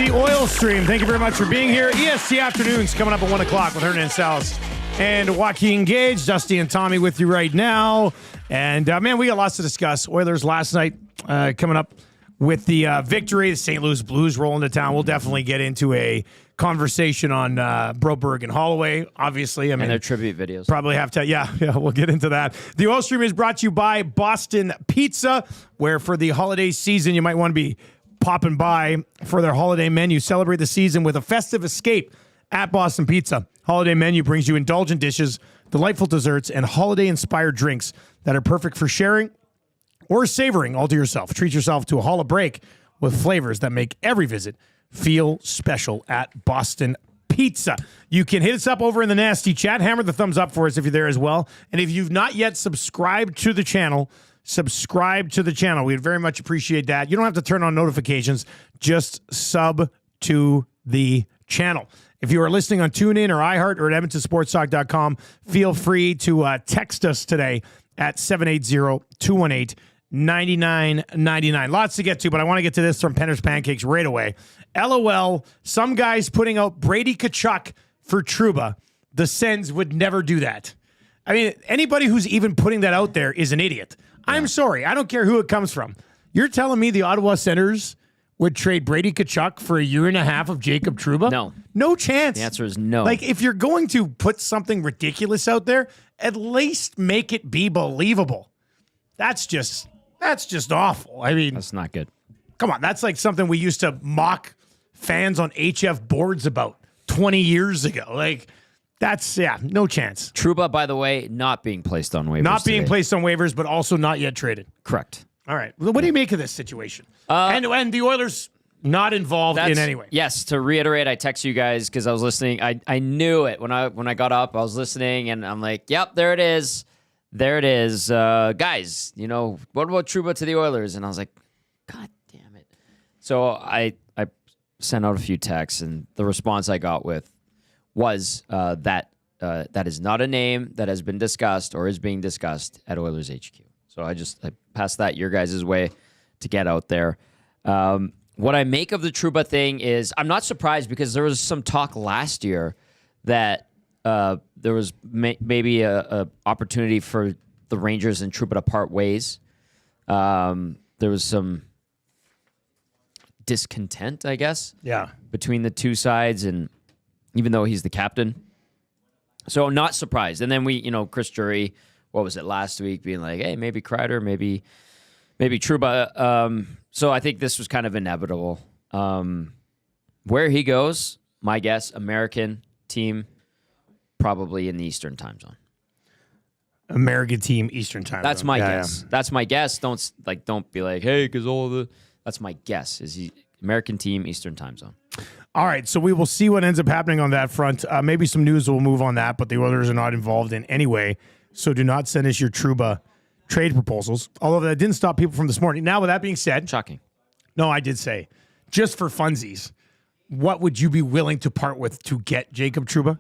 the oil stream. Thank you very much for being here. EST Afternoons coming up at 1 o'clock with Hernan Salas and Joaquin Gage. Dusty and Tommy with you right now. And, man, we got lots to discuss. Oilers last night coming up with the victory. The St. Louis Blues rolling to town. We'll definitely get into a conversation on Broberg and Holloway, obviously. I mean, and their tribute videos. Probably have to, yeah, we'll get into that. The oil stream is brought to you by Boston Pizza, where for the holiday season, you might want to be popping by for their holiday menu. Celebrate the season with a festive escape at Boston Pizza. Holiday menu brings you indulgent dishes, delightful desserts, and holiday-inspired drinks that are perfect for sharing or savoring all to yourself. Treat yourself to a holiday break with flavors that make every visit feel special at Boston Pizza. You can hit us up over in the Nasty Chat. Hammer the thumbs up for us if you're there as well. And if you've not yet subscribed to the channel, subscribe to the channel. We'd very much appreciate that. You don't have to turn on notifications. Just sub to the channel. If you are listening on TuneIn or iHeart or at EdmontonSportsTalk.com, feel free to text us today at 780-218-9999. Lots to get to, but I want to get to this from Penner's Pancakes right away. LOL, some guys putting out Brady Tkachuk for Trouba. The Sens would never do that. I mean, anybody who's even putting that out there is an idiot. Yeah. I'm sorry. I don't care who it comes from. You're telling me the Ottawa Senators would trade Brady Tkachuk for a year and a half of Jacob Trouba? No. No chance. The answer is no. Like, if you're going to put something ridiculous out there, at least make it be believable. That's just awful. I mean, that's not good. Come on. That's like something we used to mock fans on HF boards about 20 years ago. Like, that's, no chance. Trouba, by the way, not being placed on waivers. Not being placed on waivers, but also not yet traded. Correct. All right. What do you make of this situation? And the Oilers not involved in any way. Yes. To reiterate, I texted you guys because I was listening. I knew it when I got up. I was listening, and I'm like, yep, there it is. There it is. Guys, what about Trouba to the Oilers? And I was like, God damn it. So I sent out a few texts, and the response I got was that is not a name that has been discussed or is being discussed at Oilers HQ. So I passed that your guys' way to get out there. What I make of the Trouba thing is I'm not surprised because there was some talk last year that there was maybe a opportunity for the Rangers and Trouba to part ways. There was some discontent, I guess, between the two sides, and even though he's the captain. So I'm not surprised. And then Chris Drury, what was it, last week, being like, hey, maybe Kreider, maybe Trouba. So I think this was kind of inevitable. Where he goes, my guess, American team, probably in the Eastern time zone. American team, Eastern time zone. That's my guess. Yeah. That's my guess. Don't be like, hey, Gazzola. That's my guess. Is he American team, Eastern time zone. All right, so we will see what ends up happening on that front. Maybe some news will move on that, but the Oilers are not involved in any way. So do not send us your Trouba trade proposals. Although that didn't stop people from this morning. Now, with that being said, shocking. No, I did say, just for funsies, what would you be willing to part with to get Jacob Trouba?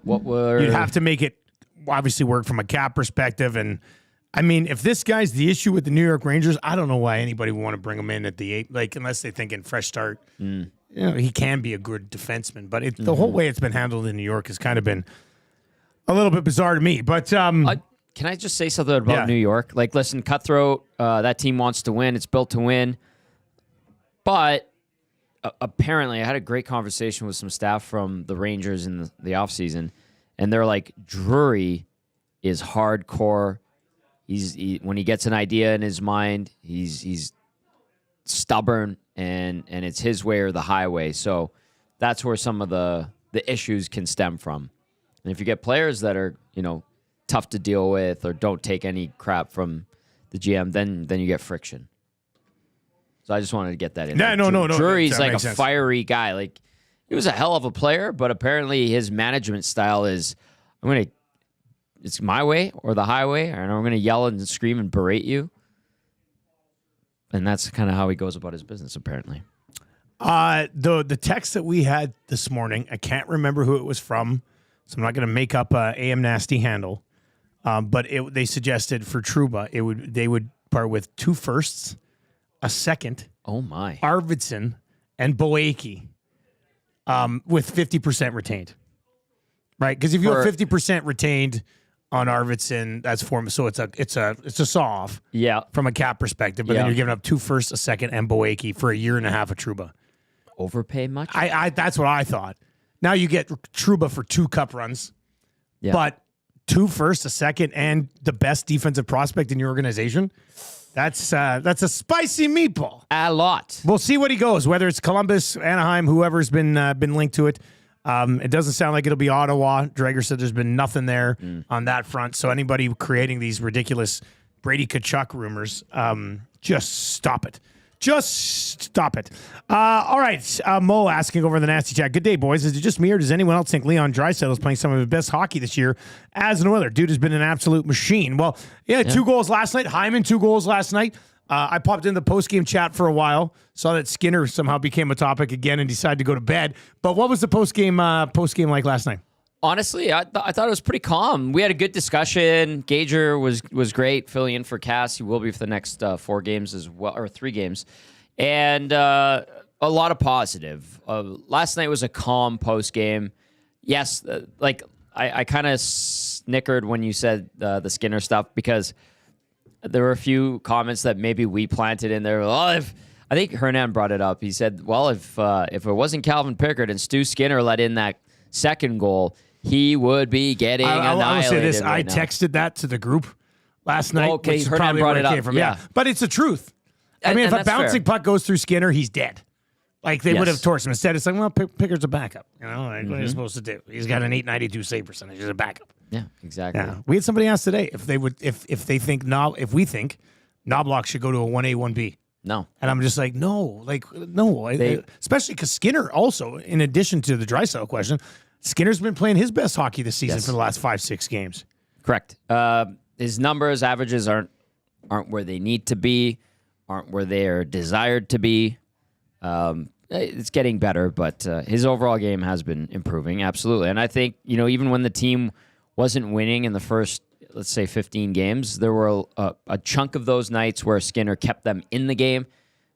You'd have to make it obviously work from a cap perspective. And I mean, if this guy's the issue with the New York Rangers, I don't know why anybody would want to bring him in at the 8, like unless they think in fresh start. He can be a good defenseman, but the whole way it's been handled in New York has kind of been a little bit bizarre to me. But can I just say something about New York? Like, listen, cutthroat, that team wants to win. It's built to win. But apparently, I had a great conversation with some staff from the Rangers in the offseason, and they're like, Drury is hardcore. When he gets an idea in his mind, he's stubborn, and it's his way or the highway. So that's where some of the issues can stem from. And if you get players that are, tough to deal with or don't take any crap from the GM, then you get friction. So I just wanted to get that in. Yeah, no. Drury's like a fiery guy. Like, he was a hell of a player, but apparently his management style is, it's my way or the highway, and I'm going to yell and scream and berate you. And that's kind of how he goes about his business, apparently. The text that we had this morning, I can't remember who it was from, so I'm not going to make up a AM Nasty handle. But they suggested for Trouba, they would part with 2 firsts, a second. Oh my! Arvidsson and Boaki with 50% retained, right? Because if you have 50% retained on Arvidsson, that's form. So it's a saw off, from a cap perspective. But then you're giving up 2 firsts, a second, and Boeke for a year and a half of Trouba. Overpay much? I that's what I thought. Now you get Trouba for 2 cup runs, but 2 firsts, a second, and the best defensive prospect in your organization. That's a spicy meatball. A lot. We'll see what he goes. Whether it's Columbus, Anaheim, whoever's been linked to it. It doesn't sound like it'll be Ottawa. Drager said there's been nothing there on that front. So anybody creating these ridiculous Brady Tkachuk rumors, just stop it. Just stop it. All right. Mo asking over in the Nasty Chat. Good day, boys. Is it just me or does anyone else think Leon Draisaitl is playing some of his best hockey this year as an Oiler? Dude has been an absolute machine. Well, 2 goals last night. Hyman, 2 goals last night. I popped in the post-game chat for a while. Saw that Skinner somehow became a topic again and decided to go to bed. But what was the post-game like last night? Honestly, I thought it was pretty calm. We had a good discussion. Gager was great, filling in for Cass. He will be for the next 4 games as well, or 3 games. And a lot of positive. Last night was a calm post-game. Yes, I kind of snickered when you said the Skinner stuff because there were a few comments that maybe we planted in there. I think Hernan brought it up. He said, well, if it wasn't Calvin Pickard and Stu Skinner let in that second goal, he would be getting annihilated. I will say this. Right I texted that to the group last night. Okay, which is Hernan probably brought where it up. came from. Yeah. But it's the truth. I mean, if a bouncing puck goes through Skinner, he's dead. Like, they would have torched him. Instead, it's like, well, Pickard's a backup. You know, what are you supposed to do? He's got an 892 save percentage. He's a backup. Yeah, exactly. Yeah. We had somebody ask today if we think Knobloch should go to a 1A, 1B. No. And I'm just like, no. Especially because Skinner also, in addition to the Draisaitl question, Skinner's been playing his best hockey this season for the last 5-6 games. Correct. His averages aren't where they need to be, aren't where they are desired to be. It's getting better, but his overall game has been improving, absolutely. And I think, even when the team wasn't winning in the first, let's say, 15 games, there were a chunk of those nights where Skinner kept them in the game.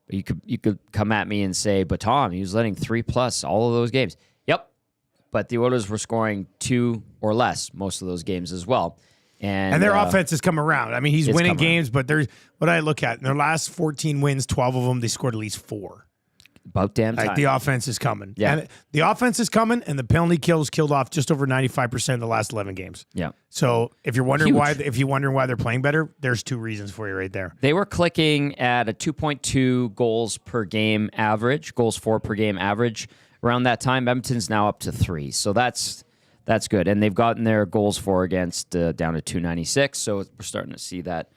But you could come at me and say, but Tom, he was letting 3+ all of those games. Yep. But the Oilers were scoring 2 or less most of those games as well. And their offense has come around. I mean, he's winning games, but there's what I look at in their last 14 wins, 12 of them, they scored at least 4. About damn time. Like, the offense is coming. Yeah. And the offense is coming, and the penalty kills killed off just over 95% of the last 11 games. Yeah. So if you're wondering why they're playing better, there's 2 reasons for you right there. They were clicking at a 2.2 goals per game average, goals for per game average. Around that time, Edmonton's now up to 3. So that's good. And they've gotten their goals for against down to 296. So we're starting to see that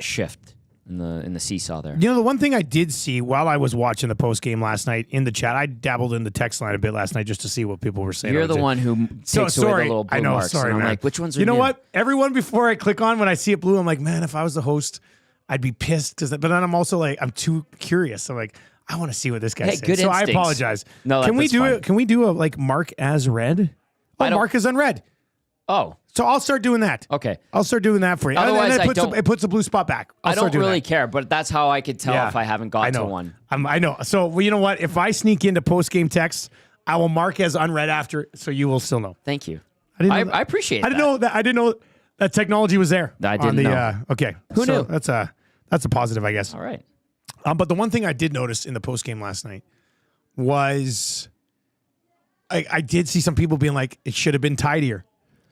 shift in the seesaw there. The one thing I did see while I was watching the post game last night in the chat, I dabbled in the text line a bit last night just to see what people were saying. You're the one who takes away the little blue marks. Sorry, and I'm man. like, which ones are you know new? what? Everyone, before I click on when I see it blue, I'm like, man, if I was the host, I'd be pissed. But then I'm also like, I'm too curious. I'm like, I want to see what this guy says. Good so instincts. I apologize. No, can we do fine. it? Can we do a mark as read? Oh, mark as unread. Oh. So I'll start doing that. Okay. I'll start doing that for you. Otherwise, and it puts a blue spot back. I don't really care, but that's how I could tell if I haven't got to one. I know. So, well, you know what? If I sneak into post-game text, I will mark as unread after, so you will still know. Thank you. I appreciate that. I didn't know that technology was there. I didn't know. Okay. Who knew? That's a positive, I guess. All right. But the one thing I did notice in the post-game last night was I did see some people being like, it should have been tidier.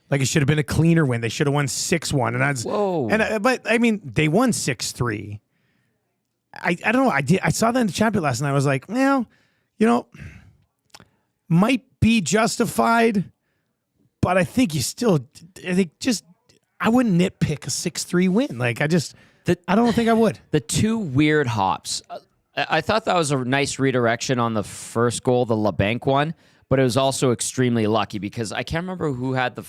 Like, it should have been a cleaner win. They should have won 6-1. Whoa. But I mean, they won 6-3. I don't know. I saw that in the chat last night. I was like, well, might be justified, but I think I wouldn't nitpick a 6-3 win. Like, I don't think I would. The 2 weird hops. I thought that was a nice redirection on the first goal, the LeBanc one, but it was also extremely lucky because I can't remember who had the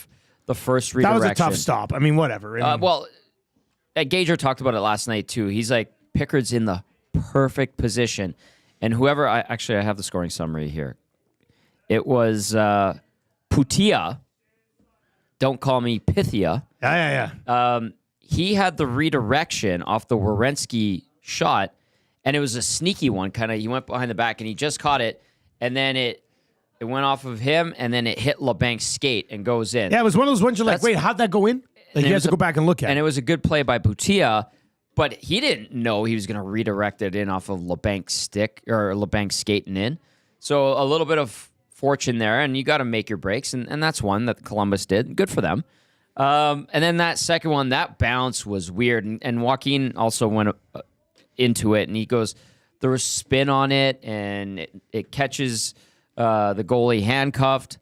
first redirection. That was a tough stop. I mean, whatever. Gager talked about it last night too. He's like, Pickard's in the perfect position. And whoever, I have the scoring summary here. It was Putia. Don't call me Pythia. Yeah. He had the redirection off the Werenski shot, and it was a sneaky one. Kind of, he went behind the back, and he just caught it, and then it It went off of him, and then it hit LeBank's skate and goes in. Yeah, it was one of those ones you're like, wait, how'd that go in? Like, you have to go back and look at it. And it was a good play by Boutia, but he didn't know he was going to redirect it in off of LeBank's stick or LeBank's skating in. So a little bit of fortune there, and you got to make your breaks, and that's one that Columbus did. Good for them. And then that second one, that bounce was weird, and Joaquin also went into it, and he goes, there was spin on it, and it catches the goalie handcuffed.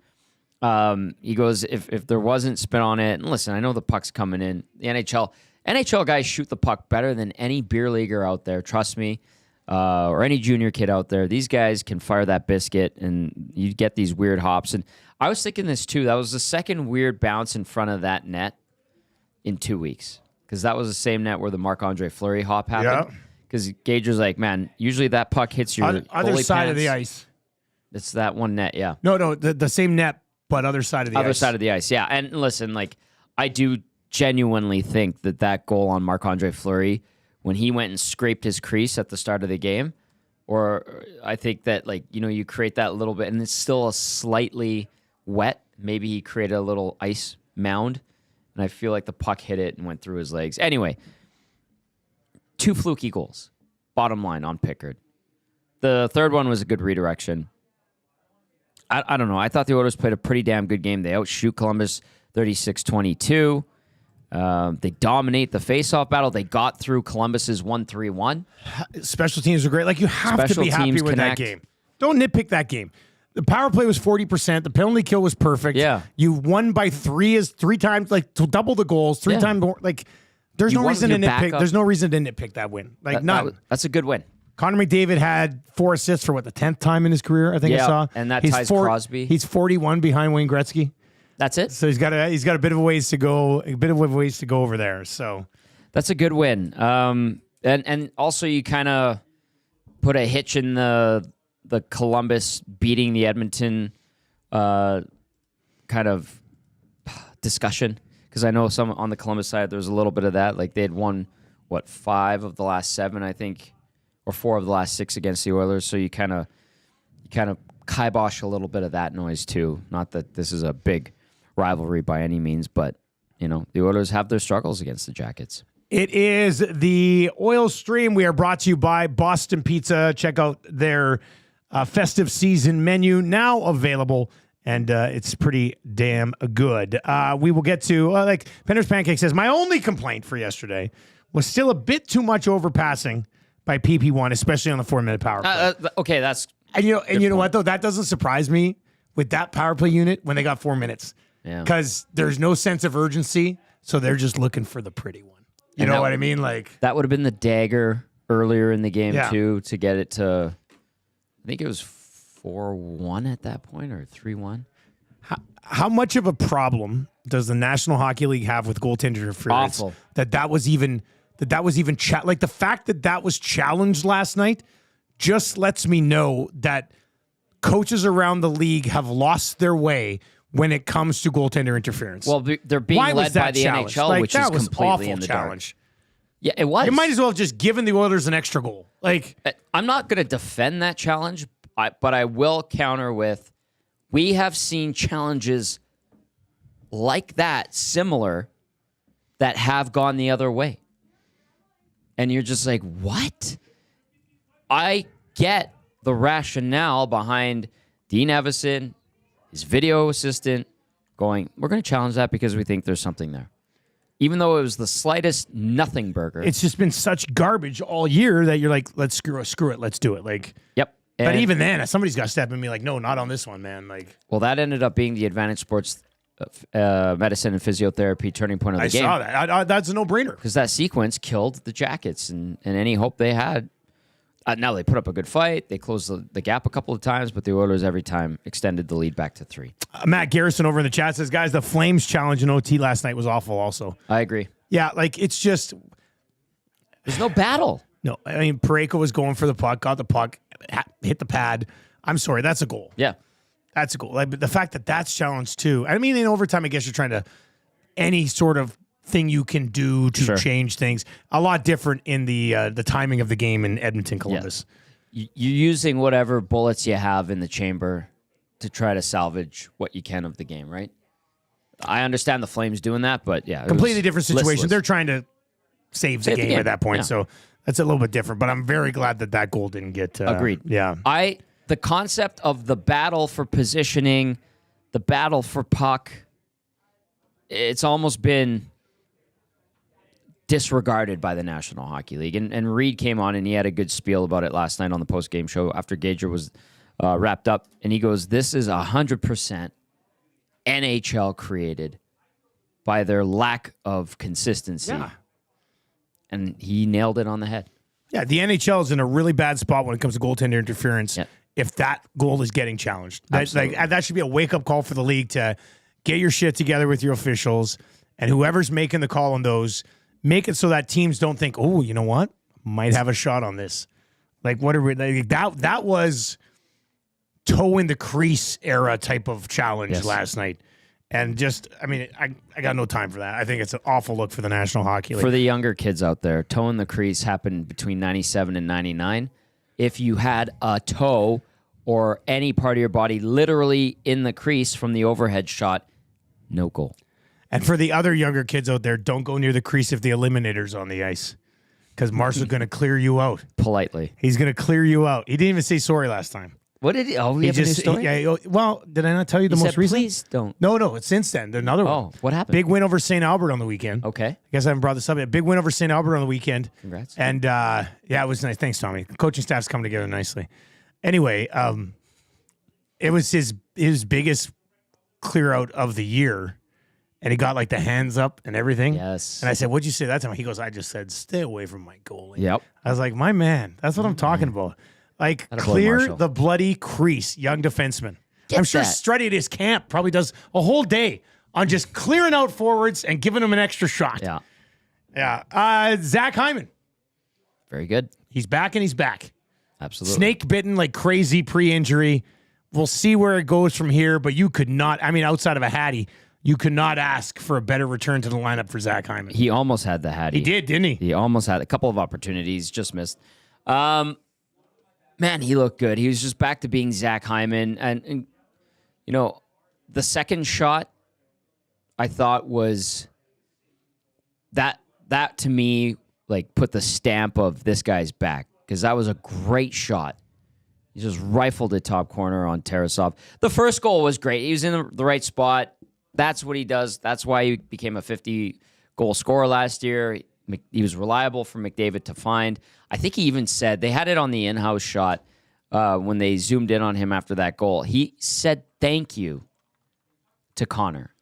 He goes, if there wasn't spin on it, and listen, I know the puck's coming in. The NHL guys shoot the puck better than any beer leaguer out there, trust me, or any junior kid out there. These guys can fire that biscuit, and you get these weird hops. And I was thinking this too. That was the second weird bounce in front of that net in 2 weeks, because that was the same net where the Marc-Andre Fleury hop happened. Because Gage was like, man, usually that puck hits your other side of the ice. It's that one net, yeah. No, the same net, but other side of the ice. Other side of the ice, yeah. And listen, like, I do genuinely think that goal on Marc-Andre Fleury, when he went and scraped his crease at the start of the game, or I think that, like, you know, you create that little bit, and it's still a slightly wet. Maybe he created a little ice mound, and I feel like the puck hit it and went through his legs. Anyway, 2 fluky goals, bottom line, on Pickard. The third one was a good redirection. I don't know. I thought the Oilers played a pretty damn good game. They outshoot Columbus 36-22. They dominate the faceoff battle. They got through Columbus's 1-3-1. Special teams were great. Like, you have to be happy with that game. Don't nitpick that game. The power play was 40%. The penalty kill was perfect. Yeah. You won by three times, like, to double the goals, three times more. Like, there's no reason to nitpick. There's no reason to nitpick that win. Like, none. That's a good win. Connor McDavid had 4 assists for the 10th time in his career, I think I saw. And that ties Crosby. He's 41 behind Wayne Gretzky. That's it. So he's got a bit of ways to go, over there. So that's a good win. And also you kind of put a hitch in the Columbus beating the Edmonton kind of discussion, because I know some on the Columbus side there was a little bit of that. Like, they had won 5 of the last 7, I think, or 4 of the last 6 against the Oilers. So you kind of kibosh a little bit of that noise too. Not that this is a big rivalry by any means, but, you know, the Oilers have their struggles against the Jackets. It is the Oil Stream. We are brought to you by Boston Pizza. Check out their festive season menu, now available, and it's pretty damn good. We will get to, like, Penner's Pancake says, my only complaint for yesterday was still a bit too much overpassing by PP1, especially on the 4-minute power play. Okay, that's... And you know what, though? That doesn't surprise me with that power play unit when they got 4 minutes. Yeah. Because there's no sense of urgency, so they're just looking for the pretty one. You know what I mean? Like, that would have been the dagger earlier in the game, too, to get it to... I think it was 4-1 at that point, or 3-1. How much of a problem does the National Hockey League have with goaltender interference? Awful. That was even like, the fact that was challenged last night just lets me know that coaches around the league have lost their way when it comes to goaltender interference. Well, they're being led by the NHL, like, which is completely in the challenge. dark. Yeah, it was. You might as well have just given the Oilers an extra goal. Like, I'm not going to defend that challenge, but I will counter with, we have seen challenges like that, similar, that have gone the other way. And you're just like, what? I get the rationale behind Dean Evison, his video assistant, going, we're going to challenge that because we think there's something there. Even though it was the slightest nothing burger. It's just been such garbage all year that you're like, let's screw it, let's do it. Like, yep. But even then, somebody's got to step in and be like, no, not on this one, man. Like, well, that ended up being the Advantage Sports medicine and physiotherapy turning point of the game. I saw that. That's a no-brainer. Because that sequence killed the Jackets and any hope they had. Now they put up a good fight. They closed the gap a couple of times, but the Oilers every time extended the lead back to 3. Matt Garrison over in the chat says, guys, the Flames challenge in OT last night was awful also. I agree. Yeah, like, it's just... There's no battle. No, I mean, Parayko was going for the puck, got the puck, hit the pad. I'm sorry, that's a goal. Yeah. That's a goal. Like, but the fact that that's challenged too. I mean, in overtime, I guess you're trying to... Any sort of thing you can do to change things. A lot different in the timing of the game in Edmonton, Columbus. Yeah. You're using whatever bullets you have in the chamber to try to salvage what you can of the game, right? I understand the Flames doing that, but yeah. Completely different situation. Listless. They're trying to save the game at that point, so that's a little bit different. But I'm very glad that goal didn't get... Agreed. Yeah. The concept of the battle for positioning, the battle for puck, it's almost been disregarded by the National Hockey League. And Reed came on and he had a good spiel about it last night on the post-game show after Gager was wrapped up. And he goes, this is 100% NHL created by their lack of consistency. Yeah. And he nailed it on the head. Yeah, the NHL is in a really bad spot when it comes to goaltender interference. Yeah. If that goal is getting challenged, that should be a wake-up call for the league to get your shit together with your officials, and whoever's making the call on those, make it so that teams don't think, oh, you know what, might have a shot on this. Like what are we, like, that was toe in the crease era type of challenge last night. And just, I mean, I got no time for that. I think it's an awful look for the National Hockey League. For the younger kids out there, toe in the crease happened between 97 and 99. If you had a toe or any part of your body literally in the crease from the overhead shot, no goal. And for the other younger kids out there, don't go near the crease if the eliminator's on the ice. Because Marshall's going to clear you out. Politely. He's going to clear you out. He didn't even say sorry last time. What did he? Oh, we have a new story? Well, did I not tell you the most recent? Please don't. No, it's since then. Another one. Oh, what happened? Big win over St. Albert on the weekend. Okay. I guess I haven't brought this up yet. Big win over St. Albert on the weekend. Congrats. And, yeah, it was nice. Thanks, Tommy. The coaching staff's come together nicely. Anyway, it was his biggest clear out of the year. And he got, like, the hands up and everything. Yes. And I said, what'd you say that time? He goes, I just said, stay away from my goalie. Yep. I was like, my man, that's what I'm talking about. Like, Attaboy, clear Marshall. the bloody crease, young defenseman. Get I'm sure that. Strutty at his camp probably does a whole day on just clearing out forwards and giving them an extra shot. Yeah. Yeah. Zach Hyman. Very good. He's back and he's back. Absolutely. Snake bitten like crazy pre-injury. We'll see where it goes from here, but you could not, I mean, outside of a Hattie, you could not ask for a better return to the lineup for Zach Hyman. He almost had the Hattie. He did, didn't he? He almost had a couple of opportunities, just missed. Man, he looked good. He was just back to being Zach Hyman. And you know, the second shot, I thought was that to me, like, put the stamp of this guy's back, because that was a great shot. He just rifled it top corner on Tarasov. The first goal was great. He was in the right spot. That's what he does. That's why he became a 50-goal scorer last year. He was reliable for McDavid to find. I think he even said, they had it on the in-house shot when they zoomed in on him after that goal. He said thank you to Connor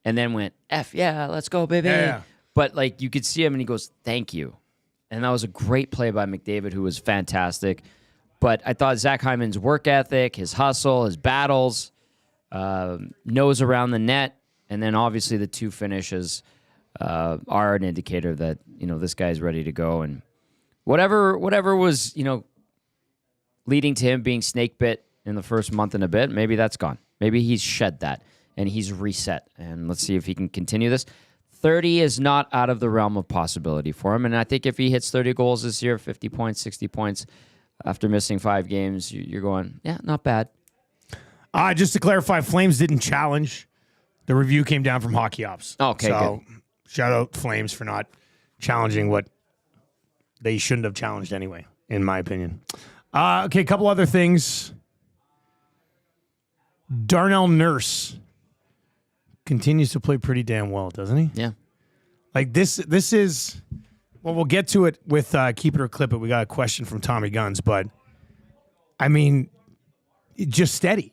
and then went, yeah, let's go, baby. Yeah. But, like, you could see him and he goes, thank you. And that was a great play by McDavid, who was fantastic. But I thought Zach Hyman's work ethic, his hustle, his battles, nose around the net, and then obviously the two finishes are an indicator that, you know, this guy's ready to go. And whatever was, you know, leading to him being snake bit in the first month and a bit, maybe that's gone. Maybe he's shed that and he's reset. And let's see if he can continue this. 30 is not out of the realm of possibility for him. And I think if he hits 30 goals this year, 50 points, 60 points after missing 5 games, you're going, yeah, not bad. Just to clarify, Flames didn't challenge. The review came down from Hockey Ops. Okay, so shout out Flames for not challenging what they shouldn't have challenged anyway, in my opinion. Okay, a couple other things. Darnell Nurse continues to play pretty damn well, doesn't he? Yeah. Like this is, well, we'll get to it with Keep It or Clip It. We got a question from Tommy Guns, but I mean, just steady.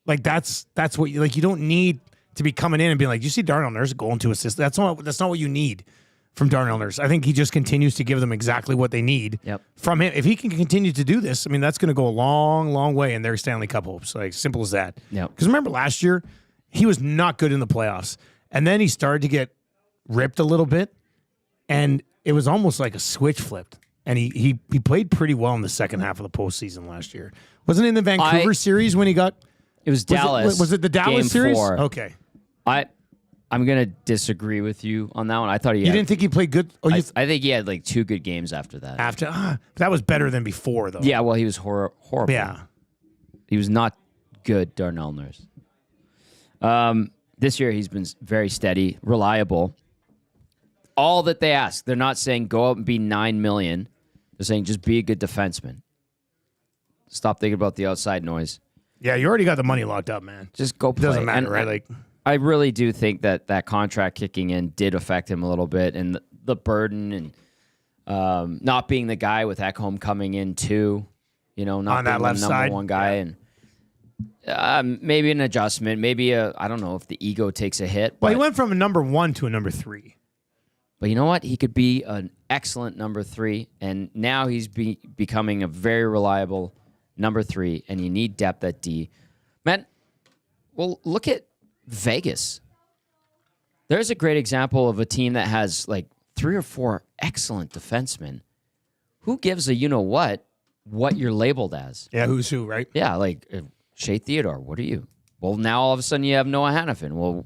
Like that's what you like. You don't need to be coming in and being like, you see Darnell Nurse going to assist. That's not what you need from Darnell Nurse. I think he just continues to give them exactly what they need from him. If he can continue to do this, I mean, that's going to go a long, long way in their Stanley Cup hopes. Like, simple as that. Because remember last year, he was not good in the playoffs. And then he started to get ripped a little bit. And it was almost like a switch flipped. And he played pretty well in the second half of the postseason last year. Wasn't it in the Vancouver series when he got... It was Dallas. Was it the Dallas Game series? 4. Okay. I'm going to disagree with you on that one. I thought You didn't think he played good? Oh, I think he had like 2 good games after that. That was better than before, though. Yeah, well, he was horrible. Yeah. He was not good Darnell Nurse. This year he's been very steady, reliable. All that they ask, they're not saying go out and be $9 million. They're saying just be a good defenseman. Stop thinking about the outside noise. Yeah, you already got the money locked up, man. Just go play. It doesn't matter, And right? Like, I really do think that contract kicking in did affect him a little bit, and the burden and not being the guy with Ekholm coming in too, not on that being left the number side, one guy, and maybe an adjustment, maybe I don't know if the ego takes a hit. Well, he went from a number 1 to a number 3. But you know what? He could be an excellent number 3, and now he's becoming a very reliable number 3, and you need depth at D. Man, well, look at Vegas. There's a great example of a team that has like 3 or 4 excellent defensemen. Who gives a what you're labeled as? Yeah, who's who, right? Yeah, like Shea Theodore, what are you? Well, now all of a sudden you have Noah Hannafin. Well,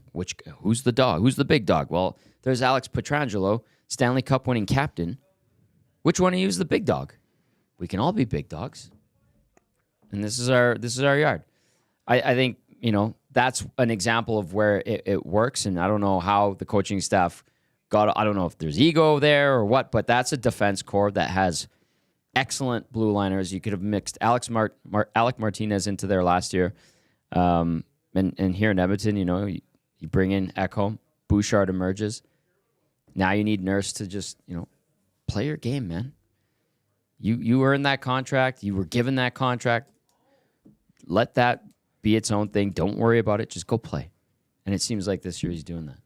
who's the dog? Who's the big dog? Well, there's Alex Pietrangelo, Stanley Cup winning captain. Which one of you is the big dog? We can all be big dogs. And this is our yard. I think, that's an example of where it works, and I don't know how the coaching staff I don't know if there's ego there or what, but that's a defense core that has excellent blue liners. You could have mixed Alec Martinez into there last year. And here in Edmonton, you bring in Ekholm, Bouchard emerges. Now you need Nurse to just, play your game, man. You earned that contract. You were given that contract. Let that be its own thing. Don't worry about it. Just go play. And it seems like this year he's doing that.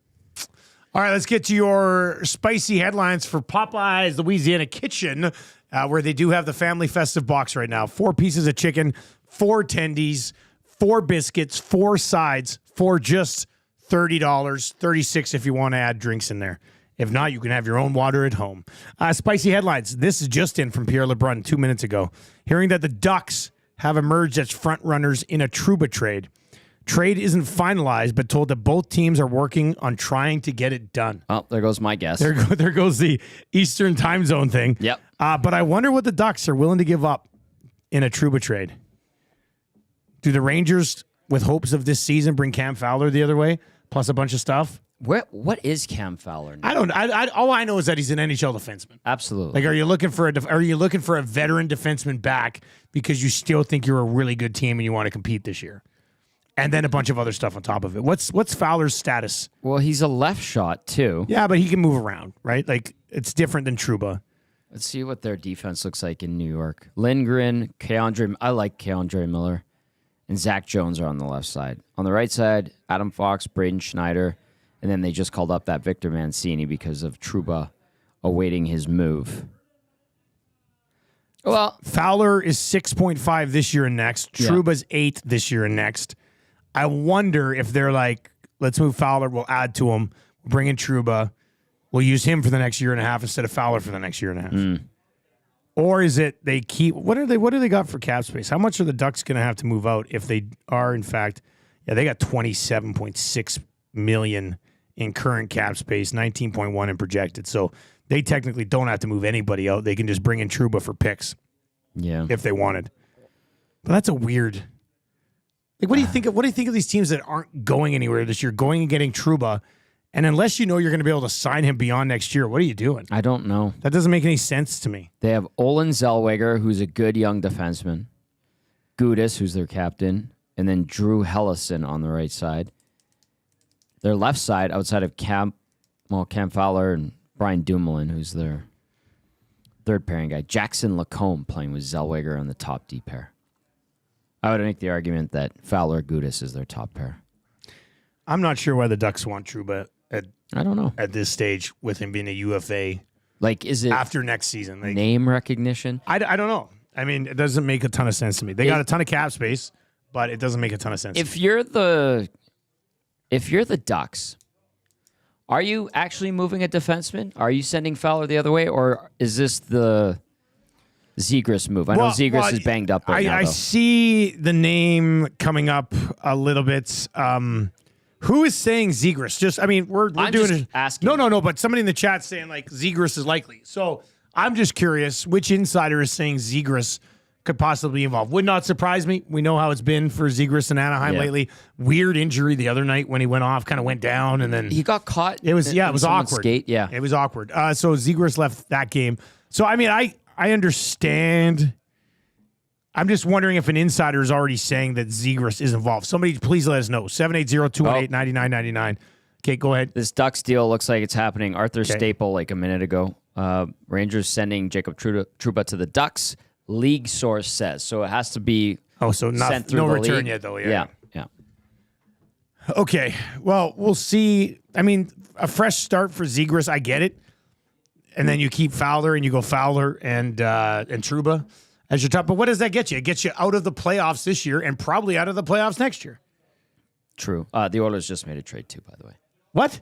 All right, let's get to your spicy headlines for Popeye's Louisiana Kitchen, where they do have the family festive box right now. 4 pieces of chicken, 4 tendies, 4 biscuits, 4 sides for just $30, $36 if you want to add drinks in there. If not, you can have your own water at home. Spicy headlines. This is just in from Pierre Lebrun 2 minutes ago. Hearing that the Ducks have emerged as front runners in a Trouba trade. Trade isn't finalized, but told that both teams are working on trying to get it done. Oh, there goes my guess. There goes the Eastern time zone thing. Yep. But I wonder what the Ducks are willing to give up in a Trouba trade. Do the Rangers, with hopes of this season, bring Cam Fowler the other way, plus a bunch of stuff? What is Cam Fowler now? I don't. All I know is that he's an NHL defenseman. Absolutely. Like, are you looking for a veteran defenseman back because you still think you're a really good team and you want to compete this year? And then a bunch of other stuff on top of it. What's Fowler's status? Well, he's a left shot too. Yeah, but he can move around, right? Like, it's different than Trouba. Let's see what their defense looks like in New York. Lindgren, I like Keandre Miller, and Zach Jones are on the left side. On the right side, Adam Fox, Braden Schneider, and then they just called up that Victor Mancini because of Trouba awaiting his move. Well, Fowler is 6.5 this year and next. Trouba's 8 this year and next. I wonder if they're like, let's move Fowler, we'll add to him, we'll bring in Trouba, we'll use him for the next year and a half instead of Fowler for the next year and a half. Or is it they keep what do they got for cap space? How much are the Ducks going to have to move out if they are in fact? Yeah, they got $27.6 million in current cap space, 19.1 in projected. So they technically don't have to move anybody out. They can just bring in Trouba for picks. Yeah, if they wanted. But that's a weird. Like, what do you think of these teams that aren't going anywhere this year, going and getting Trouba, and unless you know you're going to be able to sign him beyond next year, what are you doing? I don't know. That doesn't make any sense to me. They have Olin Zellweger, who's a good young defenseman, Gudis, who's their captain, and then Drew Hellison on the right side. Their left side, outside of Cam Fowler and Brian Dumoulin, who's their third pairing guy, Jackson Lacombe playing with Zellweger on the top D pair. I would make the argument that Fowler Gudis is their top pair. I'm not sure why the Ducks want Trouba I don't know. At this stage with him being a UFA. Like, is it after next season? Like, name recognition? I don't know. I mean, it doesn't make a ton of sense to me. They got a ton of cap space, but it doesn't make a ton of sense. If you're the Ducks, are you actually moving a defenseman? Are you sending Fowler the other way, or is this the Zegras move? I know Zegras is banged up right now. I see the name coming up a little bit. Who is saying Zegras? I'm doing just asking. No. But somebody in the chat saying like Zegras is likely. So I'm just curious which insider is saying Zegras could possibly be involved. Would not surprise me. We know how it's been for Zegras and Anaheim lately. Weird injury the other night when he went off, kind of went down, and then He got caught. it was awkward. Skate. Yeah. It was awkward. So Zegras left that game. So I mean, I understand. I'm just wondering if an insider is already saying that Zegras is involved. Somebody please let us know. 780-218-9999. Okay, go ahead. This Ducks deal looks like it's happening. Arthur Staple, like a minute ago. Rangers sending Jacob Trouba to the Ducks. League source says. So it has to be sent through no the return league. yet, though. Yeah. Okay. Well, we'll see. I mean, a fresh start for Zegras, I get it. And then you keep Fowler and you go Fowler and Trouba as your top. But what does that get you? It gets you out of the playoffs this year and probably out of the playoffs next year. True. The Oilers just made a trade too, by the way. What?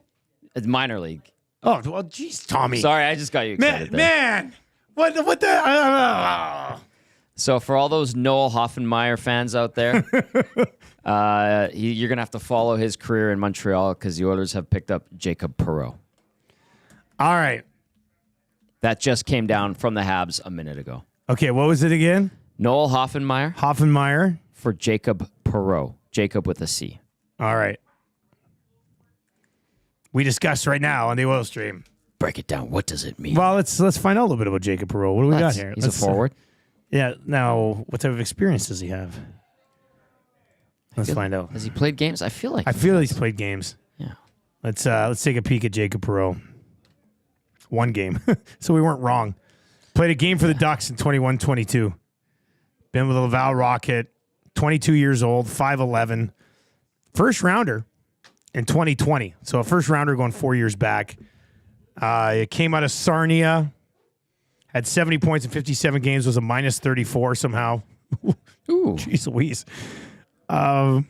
It's minor league. Oh, well, geez, Tommy. Sorry, I just got you excited there. Man. What the? So for all those Noel Hoffenmeyer fans out there, you're going to have to follow his career in Montreal because the Oilers have picked up Jacob Perreault. All right. That just came down from the Habs a minute ago. Okay, what was it again? Noel Hoffenmeyer Hoffenmeyer. for Jacob Perreault. Jacob with a C. All right. We discussed right now on the Oil Stream. Break it down. What does it mean? Well, let's find out a little bit about Jacob Perreault. What do we got here? He's a forward. Yeah. Now, what type of experience does he have? Let's find out. Has he played games? I feel like he's played games. Yeah. Let's take a peek at Jacob Perreault. One game. So we weren't wrong. Played a game for the Ducks in 21-22. Been with the Laval Rocket. 22 years old, 5'11". First rounder in 2020. So a first rounder going 4 years back. It came out of Sarnia. Had 70 points in 57 games. Was a minus 34 somehow. Ooh. Jeez Louise. I'll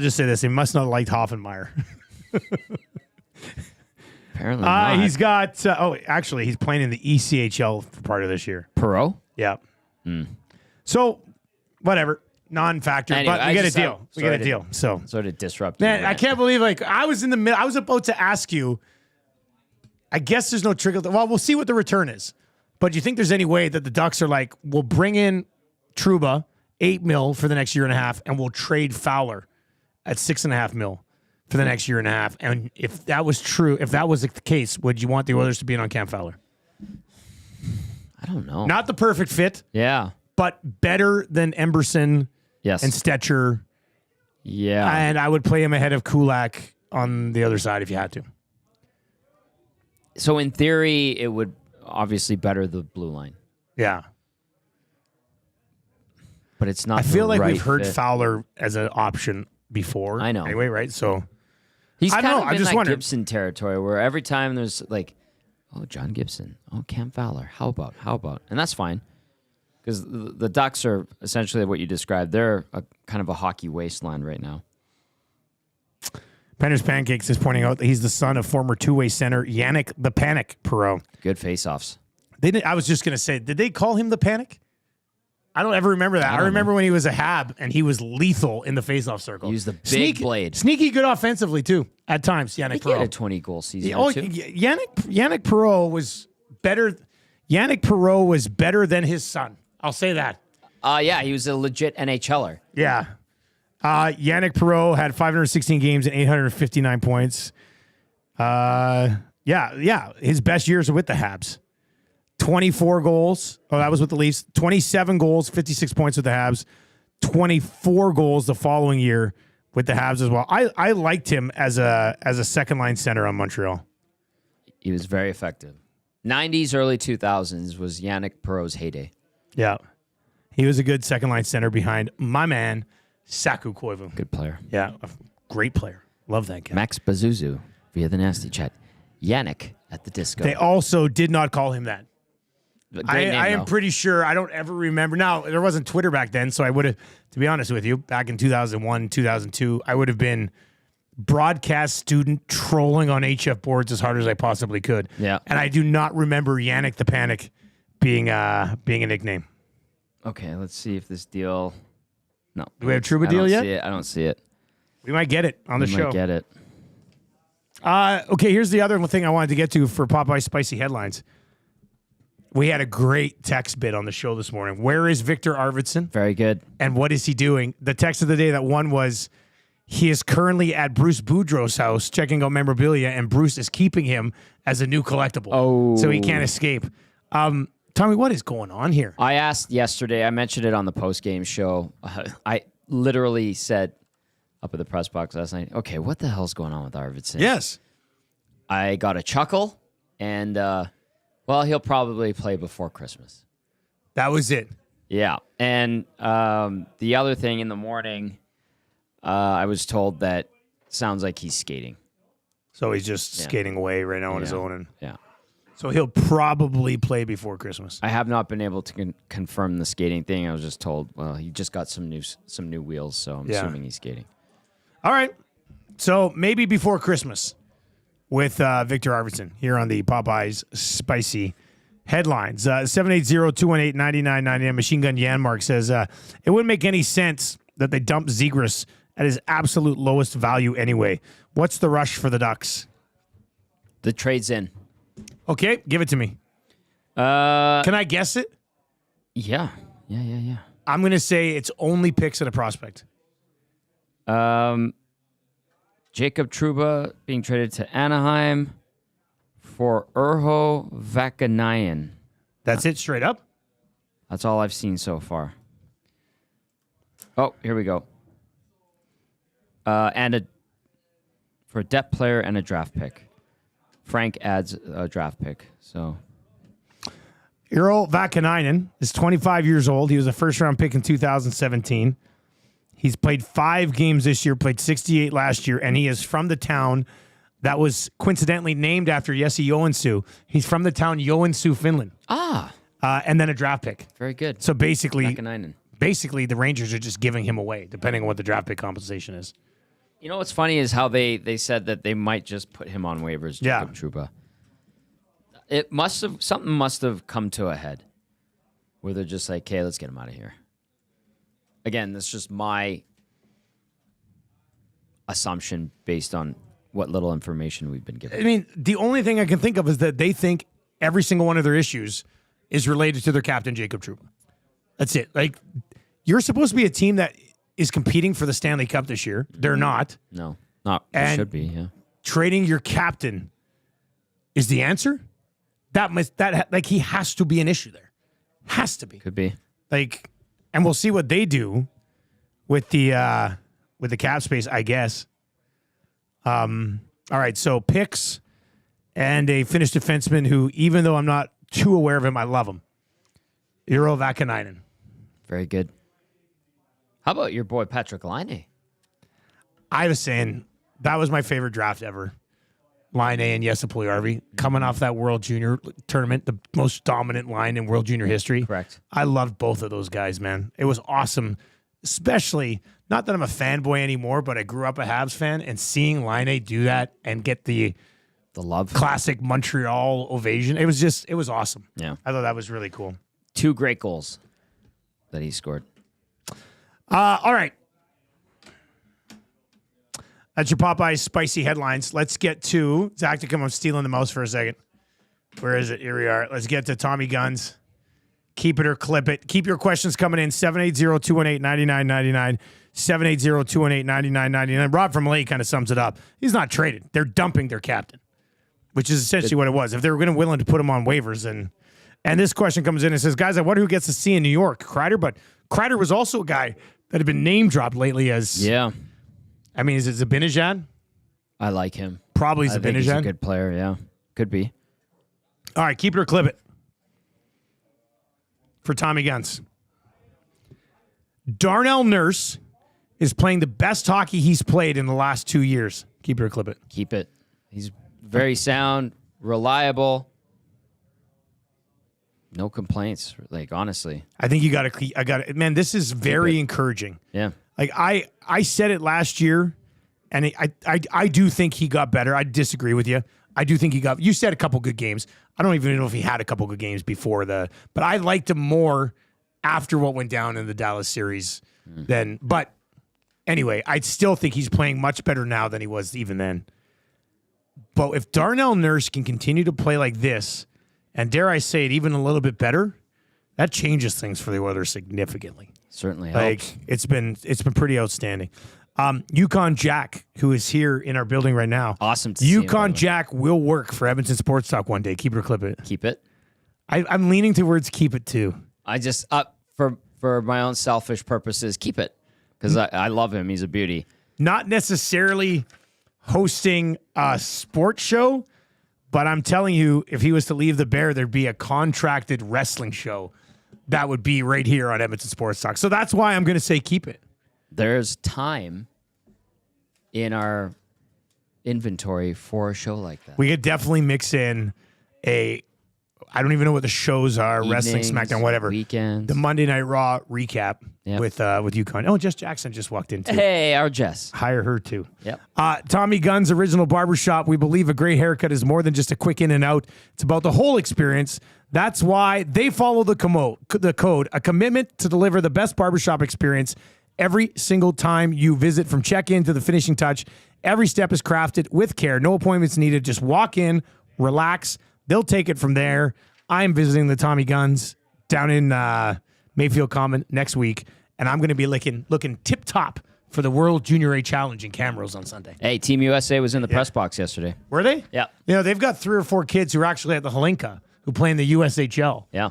just say this. He must not have liked Hoffenmeyer. Apparently not. He's got... actually, he's playing in the ECHL for part of this year. Perreault? Yeah. So, whatever. Non-factor. Anyway, but we get a deal. We get a deal. So, Sort of disrupt. man, I can't believe, I was in the middle. I was about to ask you... I guess there's no trigger. Well, we'll see what the return is. But do you think there's any way that the Ducks are like, we'll bring in Trouba, $8 million for the next year and a half, and we'll trade Fowler at $6.5 million for the next year and a half? And if that was true, if that was the case, would you want the Oilers to be in on Cam Fowler? I don't know. Not the perfect fit, Yeah. but better than Emberson Yes. and Stetcher. Yeah. And I would play him ahead of Kulak on the other side if you had to. So in theory, it would obviously better the blue line, Yeah. but it's not. I feel like right we've heard fit. Fowler as an option before. I know. Anyway, right? So He's I kind know, of I'm in just that wondering. Gibson territory where every time there's like, oh, John Gibson, oh, Cam Fowler, how about, and that's fine because the Ducks are essentially what you described. They're a kind of a hockey wasteland right now. Penner's Pancakes is pointing out that he's the son of former two-way center Yannick the Panic Perreault. Good face-offs. I was just going to say, did they call him the Panic? I don't ever remember that. I remember when he was a Hab and he was lethal in the face-off circle. Use the big blade. Sneaky good offensively, too, at times, Yannick He had a Perreault. 20-goal season. Yannick Perreault was better. Yannick Perreault was better than his son. I'll say that. Yeah, he was a legit NHLer. Yeah. Yannick Perreault had 516 games and 859 points. Yeah. His best years are with the Habs. 24 goals. Oh, that was with the Leafs. 27 goals, 56 points with the Habs. 24 goals the following year with the Habs as well. I liked him as a second line center on Montreal. He was very effective. 90s, early 2000s was Yannick Perreault's heyday. Yeah. He was a good second line center behind my man, Saku Koivu. Good player. Yeah, a great player. Love that guy. Max Bazuzu via the nasty chat. Yannick at the disco. They also did not call him that. Great I name, am though. pretty sure. I don't ever remember. Now, there wasn't Twitter back then, so I would have, to be honest with you, back in 2001, 2002, I would have been broadcast student trolling on HF boards as hard as I possibly could. Yeah. And I do not remember Yannick the Panic being a nickname. Okay, let's see if this deal. No. Do we have Trouba deal yet? I don't see it. We might get it on the We show. might get it. Okay, here's the other thing I wanted to get to for Popeye's Spicy Headlines. We had a great text bit on the show this morning. Where is Victor Arvidsson? Very good. And what is he doing? The text of the day that won was, he is currently at Bruce Boudreau's house checking out memorabilia, and Bruce is keeping him as a new collectible. Oh. So he can't escape. Tommy, what is going on here? I asked yesterday, I mentioned it on the post-game show. I literally said up at the press box last night, okay, what the hell's going on with Arvidsson? Yes. I got a chuckle, and, well, he'll probably play before Christmas. That was it. Yeah. And the other thing in the morning, I was told that sounds like he's skating. So he's just skating away right now on his own. And Yeah. so he'll probably play before Christmas. I have not been able to confirm the skating thing. I was just told, well, he just got some new wheels, so I'm assuming he's skating. All right. So maybe before Christmas with Victor Arvidsson here on the Popeyes Spicy Headlines. 780-218-9999. Machine Gun Yanmark says, it wouldn't make any sense that they dump Zegras at his absolute lowest value anyway. What's the rush for the Ducks? The trade's in. Okay, give it to me. Can I guess it? Yeah. I'm going to say it's only picks at a prospect. Jacob Trouba being traded to Anaheim for Urho Vakanainen. That's it, straight up? That's all I've seen so far. Oh, here we go. And for a depth player and a draft pick. Frank adds a draft pick. So Urho Vakanainen is 25 years old. He was a first-round pick in 2017. He's played 5 games this year, played 68 last year, and he is from the town that was coincidentally named after Jesse Joensuu. He's from the town Joensuu, Finland. And then a draft pick. Very good. So basically, Vakanainen. the Rangers are just giving him away, depending on what the draft pick compensation is. You know what's funny is how they said that they might just put him on waivers, Jacob Trouba. Something must have come to a head where they're just like, okay, let's get him out of here. Again, that's just my assumption based on what little information we've been given. I mean, the only thing I can think of is that they think every single one of their issues is related to their captain, Jacob Trouba. That's it. Like, you're supposed to be a team that is competing for the Stanley Cup this year. They're not. No, not And should be. Yeah, trading your captain is the answer. Like, he has to be an issue there. Has to be. could be. Like, and we'll see what they do with the cap space, I guess. All right, so picks and a Finnish defenseman who, even though I'm not too aware of him, I love him. Urho Vakanainen. Very good. How about your boy Patrick Laine? I was saying that was my favorite draft ever. Laine and Jesse Puljujärvi coming off that World Junior tournament, the most dominant line in World Junior history. Correct. I loved both of those guys, man. It was awesome, especially, not that I'm a fanboy anymore, but I grew up a Habs fan, and seeing Laine do that and get the love. classic Montreal ovation, it was awesome. Yeah. I thought that was really cool. 2 great goals that he scored. All right. That's your Popeyes Spicy Headlines. Let's get to Zach to come. I'm stealing the mouse for a second. Where is it? Here we are. Let's get to Tommy Guns. Keep it or clip it. Keep your questions coming in. 780-218-9999. 780-218-9999. Rob from Lake kind of sums it up. He's not traded. They're dumping their captain, which is essentially what it was. If they were going to willing to put him on waivers, and this question comes in and says, guys, I wonder who gets to see in New York. Kreider, but Kreider was also a guy that had been name dropped lately as. Yeah. I mean, is it Zibanejad? I like him. Probably I think he's a Zibanejad. good player, yeah. Could be. All right, keep it or clip it. For Tommy Guns. Darnell Nurse is playing the best hockey he's played in the last 2 years. Keep it or clip it. Keep it. He's very sound, reliable. No complaints, like, honestly. I think you got to, man, this is very encouraging. Yeah. Like, I said it last year, and I do think he got better. I disagree with you. I do think you said a couple good games. I don't even know if he had a couple good games before but I liked him more after what went down in the Dallas series but anyway, I still think he's playing much better now than he was even then. But if Darnell Nurse can continue to play like this and dare I say it, even a little bit better, that changes things for the Oilers significantly. Certainly Like helps. it's been pretty outstanding. Yukon Jack, who is here in our building right now. Awesome to see him, by the Yukon way. Jack will work for Edmonton Sports Talk one day. Keep it or clip it. Keep it. I'm leaning towards keep it too. I just for my own selfish purposes, keep it because I love him. He's a beauty. Not necessarily hosting a sports show, but I'm telling you, if he was to leave the Bear, there'd be a contracted wrestling show that would be right here on Edmonton Sports Talk. So that's why I'm going to say keep it. There's time in our inventory for a show like that. We could definitely mix in I don't even know what the shows are, wrestling, Evenings, SmackDown, whatever. Weekends. The Monday Night Raw recap Yep. with Yukon. Oh, Jess Jackson just walked in too. Hey, our Jess. Hire her too. Yep. Tommy Gunn's Original Barbershop. We believe a great haircut is more than just a quick in and out. It's about the whole experience. That's why they follow the code, a commitment to deliver the best barbershop experience every single time you visit, from check-in to the finishing touch. Every step is crafted with care. No appointments needed. Just walk in, relax. They'll take it from there. I'm visiting the Tommy Guns down in Mayfield Common next week, and I'm going to be looking tip-top for the World Junior A Challenge in Camrose on Sunday. Hey, Team USA was in the press box yesterday. Were they? Yeah. You know, they've got 3 or 4 kids who are actually at the Holinka who play in the USHL. Yeah.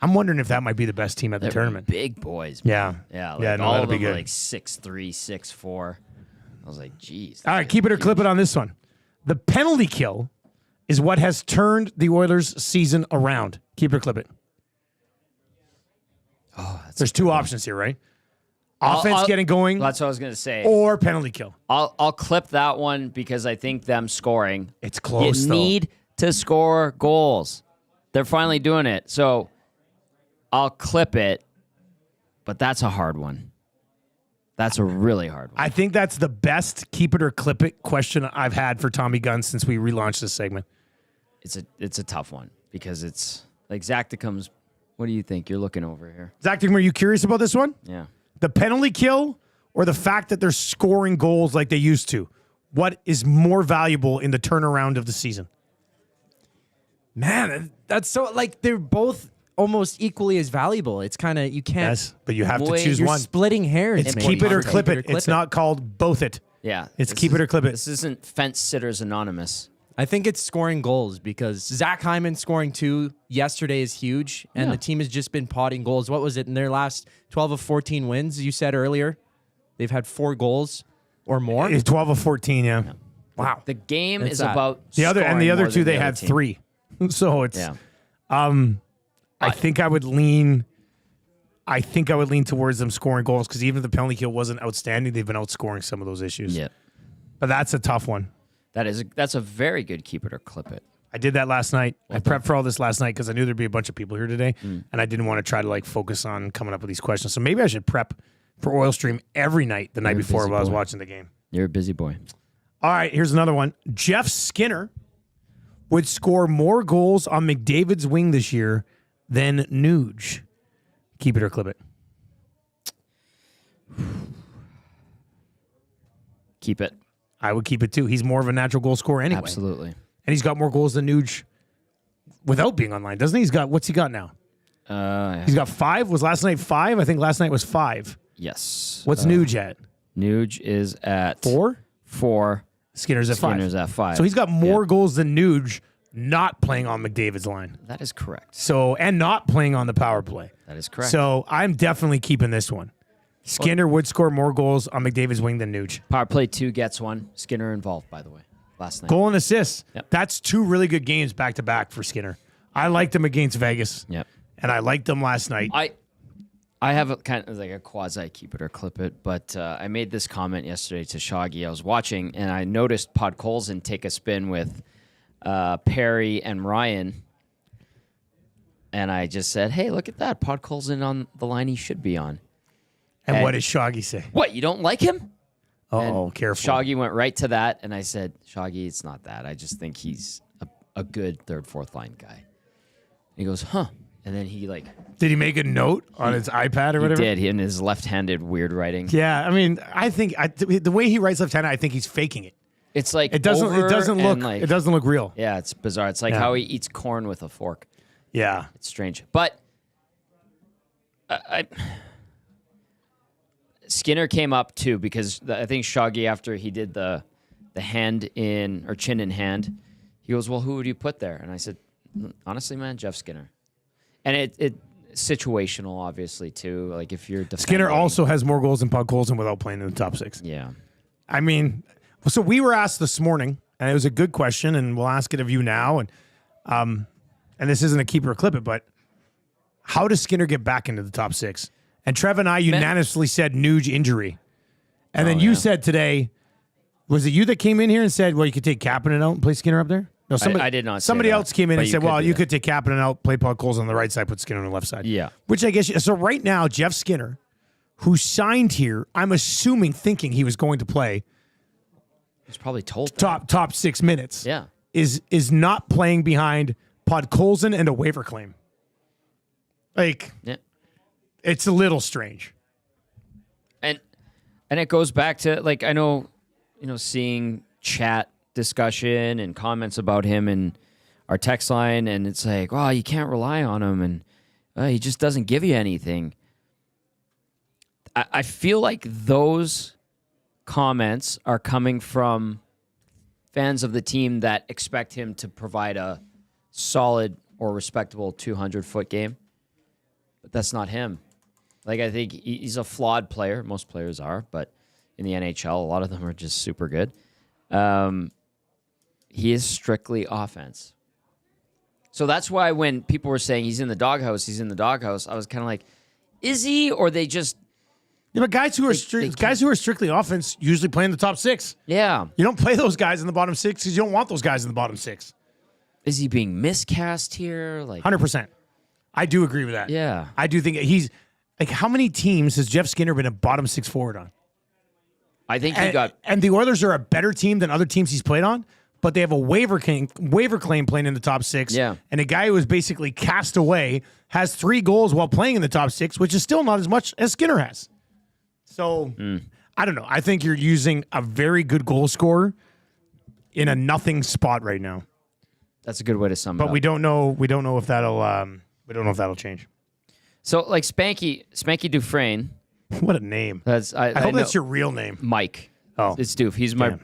I'm wondering if that might be the best team at the They're tournament. big boys. Yeah. Yeah. Like Yeah, no, all that'll of be them are good. like 6'3", 6'4". I was like, geez. All right, keep it or clip it on this one. The penalty kill is what has turned the Oilers' season around. Keep it or clip it. Oh, There's 2 options here, right? Offense getting going That's what I was going to say. or penalty kill. I'll clip that one because I think them scoring. It's close, You though. need to score goals. They're finally doing it. So I'll clip it, but that's a hard one. That's a really hard one. I think that's the best keep it or clip it question I've had for Tommy Gunn since we relaunched this segment. It's a tough one because it's like Zach comes. What do you think? You're looking over here. Zach, are you curious about this one? Yeah. The penalty kill or the fact that they're scoring goals like they used to? What is more valuable in the turnaround of the season? Man, that's so like they're both almost equally as valuable. It's kind of you can't. Yes, but you have to Wait, choose You're one. splitting hairs. It's man. keep it or Keep clip it. clip It's not called both it. Yeah. It's This keep it or clip it. This isn't Fence Sitters Anonymous. I think it's scoring goals because Zach Hyman scoring 2 yesterday is huge, and the team has just been potting goals. What was it in their last 12 of 14 wins? You said earlier they've had 4 goals or more. It's 12 of 14, yeah. Wow. The game It's is that. about The other scoring other more 2 than they the had other team. 3. So it's Yeah. I think I would lean towards them scoring goals because even if the penalty kill wasn't outstanding, they've been outscoring some of those issues. Yeah. But that's a tough one. That's a very good keep it or clip it. I did that last night. I prepped for all this last night because I knew there'd be a bunch of people here today, and I didn't want to try to like focus on coming up with these questions. So maybe I should prep for Oil Stream every night the night You're a before busy while I was boy. watching the game. You're a busy boy. All right, here's another one. Jeff Skinner would score more goals on McDavid's wing this year than Nuge. Keep it or clip it. Keep it. I would keep it too. He's more of a natural goal scorer anyway. Absolutely. And he's got more goals than Nuge without being online, doesn't he? What's he got now? He's got 5. Was last night 5? I think last night was 5. Yes. What's Nuge at? Nuge is at 4? 4. Skinner's at 5. Skinner's at 5. So he's got more Yeah. goals than Nuge not playing on McDavid's line. That is correct. So, and not playing on the power play. That is correct. So I'm definitely keeping this one. Skinner would score more goals on McDavid's wing than Nuge. Power play 2 gets 1. Skinner involved, by the way, last night. Goal and assist. Yep. That's 2 really good games back to back for Skinner. I liked him against Vegas. Yep. And I liked them last night. I have a kind of like a quasi keep it or clip it, but I made this comment yesterday to Shoggy. I was watching and I noticed Podkolzin take a spin with Perry and Ryan. And I just said, hey, look at that. Podkolzin on the line he should be on. And what did Shoggy say? What, you don't like him? Oh, careful. Shoggy went right to that, and I said, Shoggy, it's not that. I just think he's a good third, fourth line guy. And he goes, huh. And then he Did he make a note on his iPad or whatever? did. He in his left-handed weird writing. Yeah, I mean, I think the way he writes left-handed, I think he's faking it. It's like It doesn't over look and it doesn't look real. Yeah, it's bizarre. It's like Yeah. how he eats corn with a fork. Yeah. It's strange. But Skinner came up too because I think Shoggy, after he did the hand in or chin in hand, he goes, "Well, who would you put there?" And I said, "Honestly, man, Jeff Skinner." And it situational, obviously, too. Like if you're defending. Skinner also has more goals than Podkolzin without playing in the top 6. Yeah. I mean, so we were asked this morning, and it was a good question, and we'll ask it of you now. And this isn't a keep or clip it, but how does Skinner get back into the top 6? And Trev and I unanimously said Nuge injury. And then you said today, was it you that came in here and said, well, you could take Kapanen out and play Skinner up there? No, I did not say Somebody that, else came in and said, well, you that. could take Kapanen out, play Podkolzin on the right side, put Skinner on the left side. Yeah. Which I guess, so right now, Jeff Skinner, who signed here, I'm assuming thinking he was going to play He's probably told that. top 6 minutes. Yeah. Is not playing behind Podkolzin and a waiver claim. Like, Yeah. it's a little strange. And it goes back to, like, I know, seeing chat discussion and comments about him in our text line, and it's like, well, you can't rely on him, and he just doesn't give you anything. I feel like those comments are coming from fans of the team that expect him to provide a solid or respectable 200-foot game, but that's not him. Like, I think he's a flawed player. Most players are, but in the NHL, a lot of them are just super good. He is strictly offense. So that's why when people were saying he's in the doghouse, I was kind of like, is he? Or they just... Yeah, but guys who are strictly offense usually play in the top 6. Yeah. You don't play those guys in the bottom 6 because you don't want those guys in the bottom 6. Is he being miscast here? Like 100%. I do agree with that. Yeah. I do think he's... Like, how many teams has Jeff Skinner been a bottom 6 forward on? I think And the Oilers are a better team than other teams he's played on, but they have a waiver claim playing in the top 6. Yeah. And a guy who was basically cast away has 3 goals while playing in the top 6, which is still not as much as Skinner has. So, I don't know. I think you're using a very good goal scorer in a nothing spot right now. That's a good way to sum it up. But we don't know if that'll change. So, like Spanky Dufresne. What a name. I hope know, that's your real name. Mike. Oh. It's Doof. He's a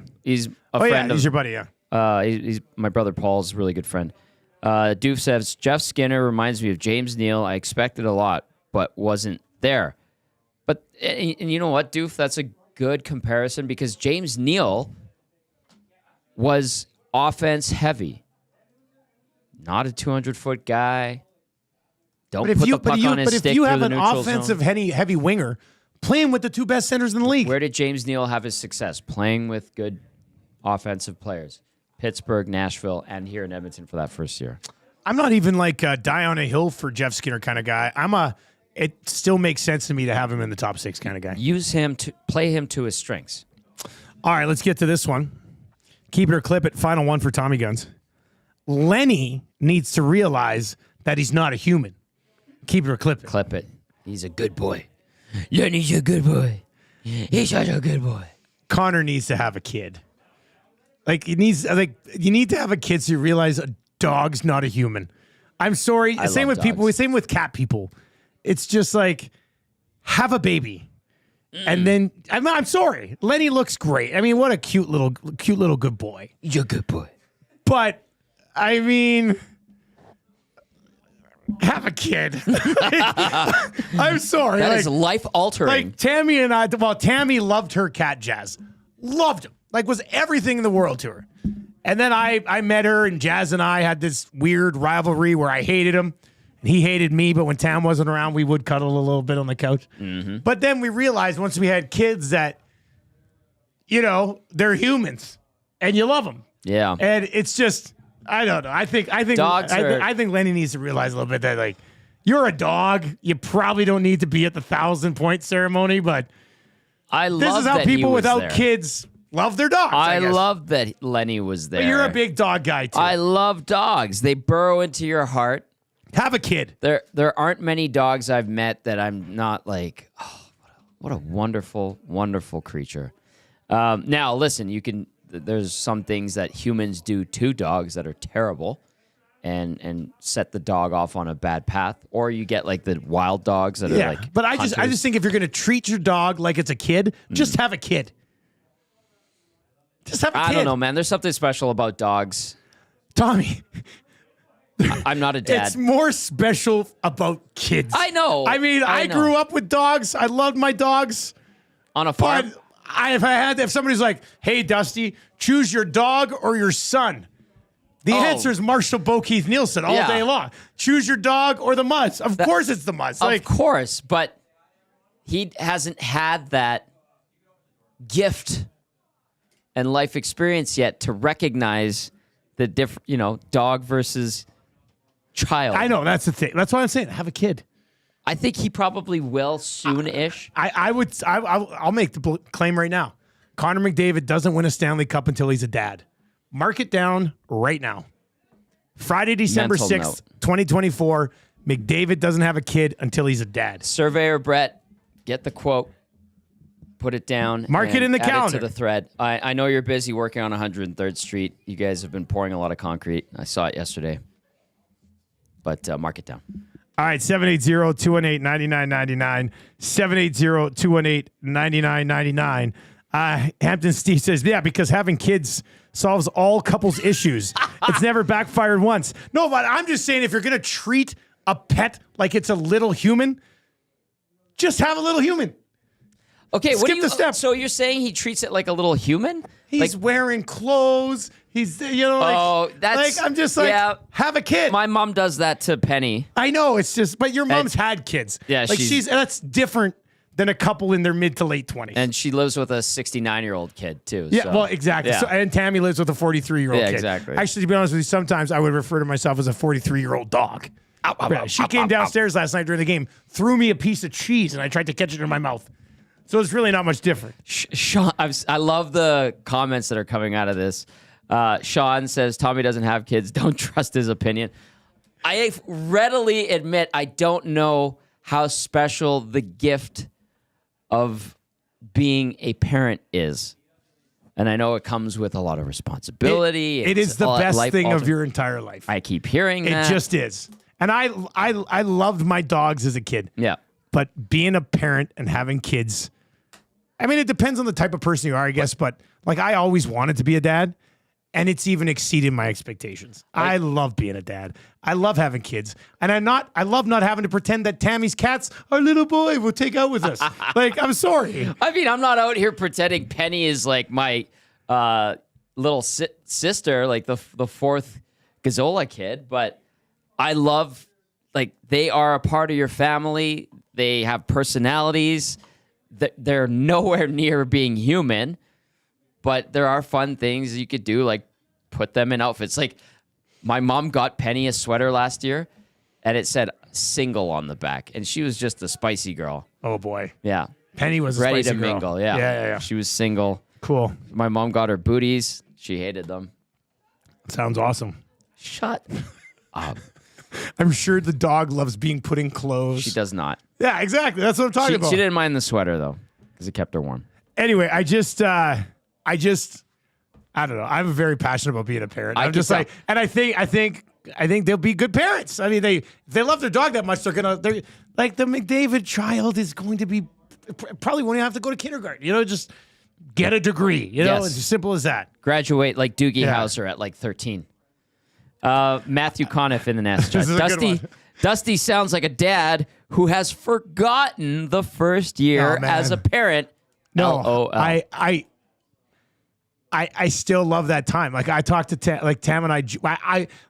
Oh, friend yeah, he's your buddy, yeah. He's my brother Paul's really good friend. Doof says, Jeff Skinner reminds me of James Neal. I expected a lot, but wasn't there. But, and you know what, Doof? That's a good comparison because James Neal was offense heavy. Not a 200-foot guy. Don't put the puck on his stick. But if you have through an the neutral offensive zone. heavy winger playing with the 2 best centers in the league. Where did James Neal have his success? Playing with good offensive players. Pittsburgh, Nashville, and here in Edmonton for that first year. I'm not even like a die on a hill for Jeff Skinner kind of guy. It still makes sense to me to have him in the top 6 kind of guy. Use him to play him to his strengths. All right, let's get to this one. Keep it or clip it. Final one for Tommy Guns. Lenny needs to realize that he's not a human. Keep it or clip it. Clip it. He's a good boy. Lenny's a good boy. He's such a good boy. Connor needs to have a kid. You need to have a kid so you realize a dog's not a human. I'm sorry. Same with people. Same with cat people. It's just like, have a baby. And then I'm sorry. Lenny looks great. I mean, what a cute little good boy. You're a good boy. But I mean, have a kid. I'm sorry. That is life altering. Like Tammy and I. Well, Tammy loved her cat Jazz. Loved him. Like was everything in the world to her. And then I met her, and Jazz and I had this weird rivalry where I hated him. He hated me, but when Tam wasn't around, we would cuddle a little bit on the couch. Mm-hmm. But then we realized once we had kids that, they're humans, and you love them. Yeah. And it's just, I don't know. I think Lenny needs to realize a little bit that like you're a dog. You probably don't need to be at the 1,000-point ceremony, but this is how people without kids love their dogs. I love that Lenny was there. But you're a big dog guy too. I love dogs. They burrow into your heart. Have a kid. There aren't many dogs I've met that I'm not like, oh, what a wonderful, wonderful creature. Now, listen, there's some things that humans do to dogs that are terrible, and set the dog off on a bad path, or you get like the wild dogs that are like. But I just think if you're going to treat your dog like it's a kid, just have a kid. Just have a kid. I don't know, man. There's something special about dogs. Tommy. I'm not a dad. It's more special about kids. I know. I mean, I grew up with dogs. I loved my dogs. On a farm. But if somebody's like, hey, Dusty, choose your dog or your son. The answer is Marshall Keith Nielsen all day long. Choose your dog or the Muzz. Of course it's the Muzz. Of course, but he hasn't had that gift and life experience yet to recognize the different, dog versus child. I know, that's the thing. That's why I'm saying have a kid. I think he probably will soon-ish. I'll make the claim right now. Connor McDavid doesn't win a Stanley Cup until he's a dad. Mark it down right now. Friday, December 6th, 2024. McDavid doesn't have a kid until he's a dad. Surveyor Brett, get the quote. Put it down. Mark it in the calendar. To the thread. I know you're busy working on 103rd Street. You guys have been pouring a lot of concrete. I saw it yesterday. But mark it down. All right, 780-218-9999. 780-218-9999. Hampton Steve says, yeah, because having kids solves all couples' issues. It's never backfired once. No, but I'm just saying if you're going to treat a pet like it's a little human, just have a little human. Okay, Skip the step. So you're saying he treats it like a little human? He's wearing clothes. He's, I'm just like, have a kid. My mom does that to Penny. I know, it's just, but your mom's had kids. Yeah, that's different than a couple in their mid to late 20s. And she lives with a 69-year-old kid, too. Yeah, so. well, exactly. Yeah. So, and Tammy lives with a 43-year-old kid. Exactly. Actually, to be honest with you, sometimes I would refer to myself as a 43-year-old dog. She came downstairs last night during the game, threw me a piece of cheese, and I tried to catch it in my mouth. So it's really not much different. Sean, I love the comments that are coming out of this. Sean says, Tommy doesn't have kids. Don't trust his opinion. I readily admit I don't know how special the gift of being a parent is. And I know it comes with a lot of responsibility. It is the best thing of your entire life. I keep hearing that. It just is. And I loved my dogs as a kid. Yeah. But being a parent and having kids, I mean, it depends on the type of person you are, I guess. But like, I always wanted to be a dad. And it's even exceeded my expectations. I love being a dad. I love having kids. And I love not having to pretend that Tammy's cats, our little boy, will take out with us. Like, I'm sorry. I mean, I'm not out here pretending Penny is like my little sister, like the fourth Gazzola kid. But I love, like, they are a part of your family. They have personalities. They're nowhere near being human. But there are fun things you could do, like put them in outfits. Like my mom got Penny a sweater last year, and it said "single" on the back, and she was just a spicy girl. Oh boy, yeah. Penny was ready a spicy to girl. mingle. Yeah. Yeah. She was single. Cool. My mom got her booties. She hated them. Sounds awesome. Shut up. I'm sure the dog loves being put in clothes. She does not. Yeah, exactly. That's what I'm talking about. She didn't mind the sweater though, because it kept her warm. Anyway, I don't know. I'm very passionate about being a parent. I'm just like, and I think they'll be good parents. I mean, if they love their dog that much, they're like the McDavid child is going to be probably won't even have to go to kindergarten. Just get a degree. It's as simple as that. Graduate like Doogie Howser at like 13. Matthew Conniff in the nest. Dusty sounds like a dad who has forgotten the first year as a parent. No, LOL. I still love that time. Like I talked to Tam and I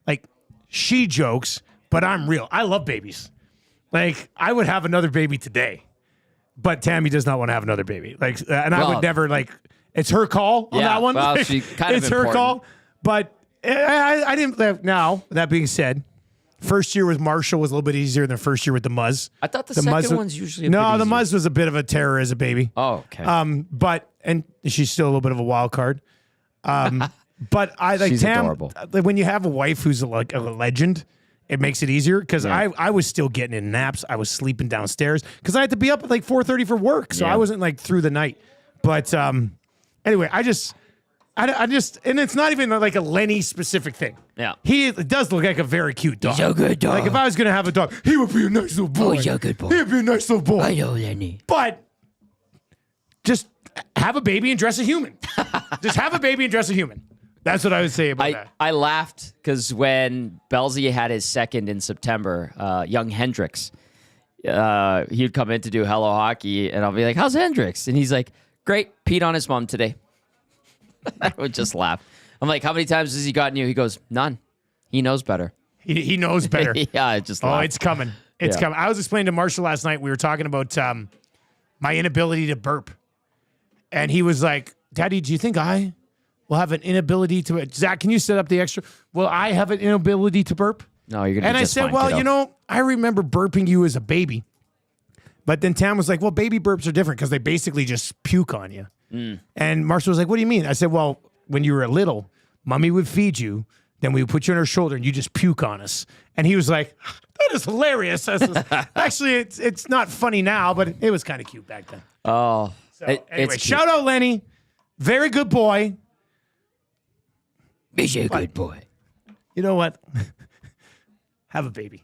like she jokes, but I'm real. I love babies. Like I would have another baby today, but Tammy does not want to have another baby. Like, and I would never it's her call on that one. Well, she kind of it's her call, but I didn't. Now that being said, first year with Marshall was a little bit easier than first year with the Muzz. I thought the second one's usually the Muzz was a bit of a terror as a baby. Oh, okay. And she's still a little bit of a wild card. But I like she's Tam. Adorable. When you have a wife who's like a legend, it makes it easier because I was still getting in naps. I was sleeping downstairs because I had to be up at like 4:30 for work, so I wasn't like through the night. But anyway, I just, and it's not even like a Lenny specific thing. Yeah. He does look like a very cute dog. He's a good dog. Like if I was going to have a dog, he would be a nice little boy. he's a good boy. He would be a nice little boy. I know, Lenny. But just have a baby and dress a human. Just have a baby and dress a human. That's what I would say about that. I laughed because when Belzy had his second in September, young Hendricks, he'd come in to do Hello Hockey, and I'll be like, how's Hendricks? And he's like, great, peed on his mom today. I would just laugh. I'm like, how many times has he gotten you? He goes, none. He knows better. He knows better. Yeah, I just Oh, laugh. it's coming. It's coming. I was explaining to Marshall last night, we were talking about my inability to burp. And he was like, Daddy, do you think I will have an inability to... Zach, can you set up the extra? Will I have an inability to burp? No, you're going to And be I just said, fine, well, kiddo. you know, I remember burping you as a baby. But then Tam was like, well, baby burps are different because they basically just puke on you. And Marshall was like, what do you mean? I said, well, when you were little, mommy would feed you, then we would put you on her shoulder and you just puke on us. And he was like, that is hilarious. I said, actually, it's not funny now, but it was kind of cute back then. Oh. So It- anyway, it's shout out Lenny. Very good boy. He's a good boy. You know what? Have a baby.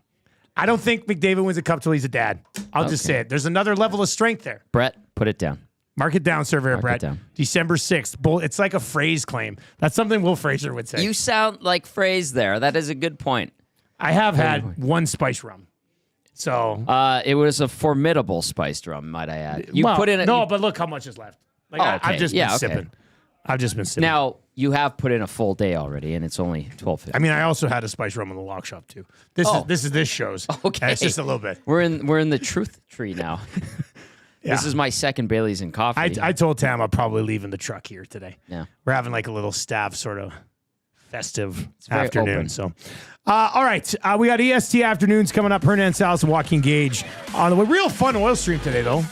I don't think McDavid wins a cup till he's a dad. I'll just say it. There's another level of strength there. Brett, put it down. Mark it down, Surveyor Mark it Brett. down. December 6th. It's like a phrase claim. That's something Will Fraser would say. You sound like phrase there. That is a good point. I have had one spice rum. So It was a formidable spiced rum, might I add. You well, put in no, you- but look how much is left. Like Oh, I've okay. just Yeah, been okay. sipping. I've just been sipping. Now you have put in a full day already, and it's only 12:50. I mean, I also had a spice rum in the lock shop too. This is this show's. Okay. It's just a little bit. We're in the truth tree now. This is my second Bailey's and coffee. I told Tam I'll probably leave in the truck here today. Yeah. We're having like a little staff sort of festive very afternoon. open. So, all right. We got EST afternoons coming up. Hernan Salas and Joaquin Gage on the way. Real fun oil stream today, though.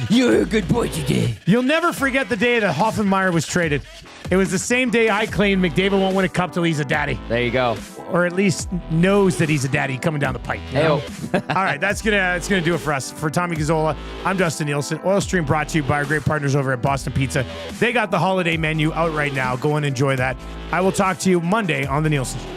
You're a good boy today. You'll never forget the day that Hoffenmeyer was traded. It was the same day I claimed McDavid won't win a cup till he's a daddy, There you go. or at least knows that he's a daddy coming down the pipe. You know? Heyo. All right, that's gonna do it for us. For Tommy Gazzola, I'm Dustin Nielson. Oil Stream brought to you by our great partners over at Boston Pizza. They got the holiday menu out right now. Go and enjoy that. I will talk to you Monday on the Nielsen Show.